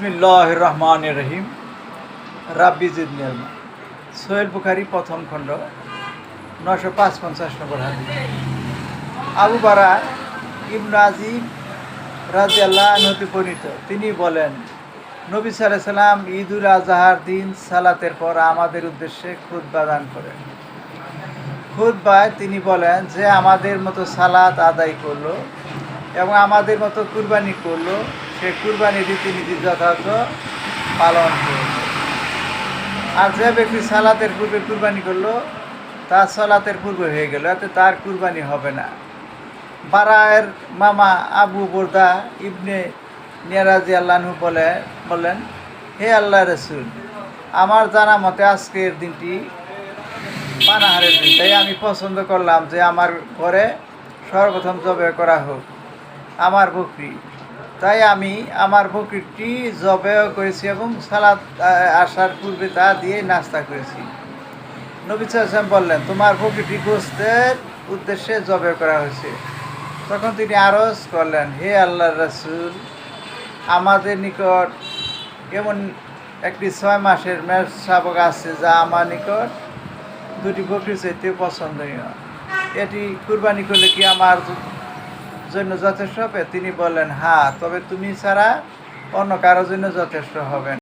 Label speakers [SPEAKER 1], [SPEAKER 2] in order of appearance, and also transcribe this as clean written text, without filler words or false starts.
[SPEAKER 1] বিসমিল্লাহির রহমানির রহিম। রাব্বি জিদনি ইলমা। সোহেল বুখারী প্রথম খণ্ড 955 নম্বর হাদিস। আবু বারা ইবনে আযিব রাদিয়াল্লাহু আনহু হতে বর্ণিত, তিনি বলেন, নবী সাল্লাল্লাহু আলাইহি সাল্লাম ঈদুল আজহার দিন সালাতের পর আমাদের উদ্দেশ্যে খুতবা দান করেন। খুতবায় তিনি বলেন যে আমাদের মতো সালাত আদায় করলো এবং আমাদের মতো কুরবানি করলো, সে কুরবানির রীতিনীতি যথাযথ পালন করল। আর যে ব্যক্তি সালাতের পূর্বে কুরবানি করলো তার সালাতের পূর্বে হয়ে গেল, এতে তার কুরবানি হবে না। বারায়ের মামা আবু বর্দা ইবনে নিয়ার রাদিয়াল্লাহু আনহু বলেন, হে আল্লাহ রসুল, আমার জানা মতে আজকের দিনটি পানাহারের দিন, তাই আমি পছন্দ করলাম যে আমার ঘরে সর্বপ্রথম জবে করা হোক আমার বকরি। তাই আমি আমার বকরিটি জবে করেছি এবং সালাত আসার পূর্বে তা দিয়ে নাস্তা করেছি। নবী সাল্লাল্লাহু আলাইহি ওয়াসাল্লাম বললেন, তোমার বকরিটি গোশতের উদ্দেশ্যে জবে করা হয়েছে। তখন তিনি আরজ করলেন, হে আল্লাহর রাসূল, আমাদের নিকট এমন একটি 6 মাসের মেষ শাবক আছে যা আমার নিকট দুটি বকরি চাইতে পছন্দনীয়। এটি কুরবানি করলে কি আমার জন্য যথেষ্ট হবে? তিনি বললেন, হ্যাঁ, তবে তুমি ছাড়া অন্য কারোর জন্য যথেষ্ট হবে।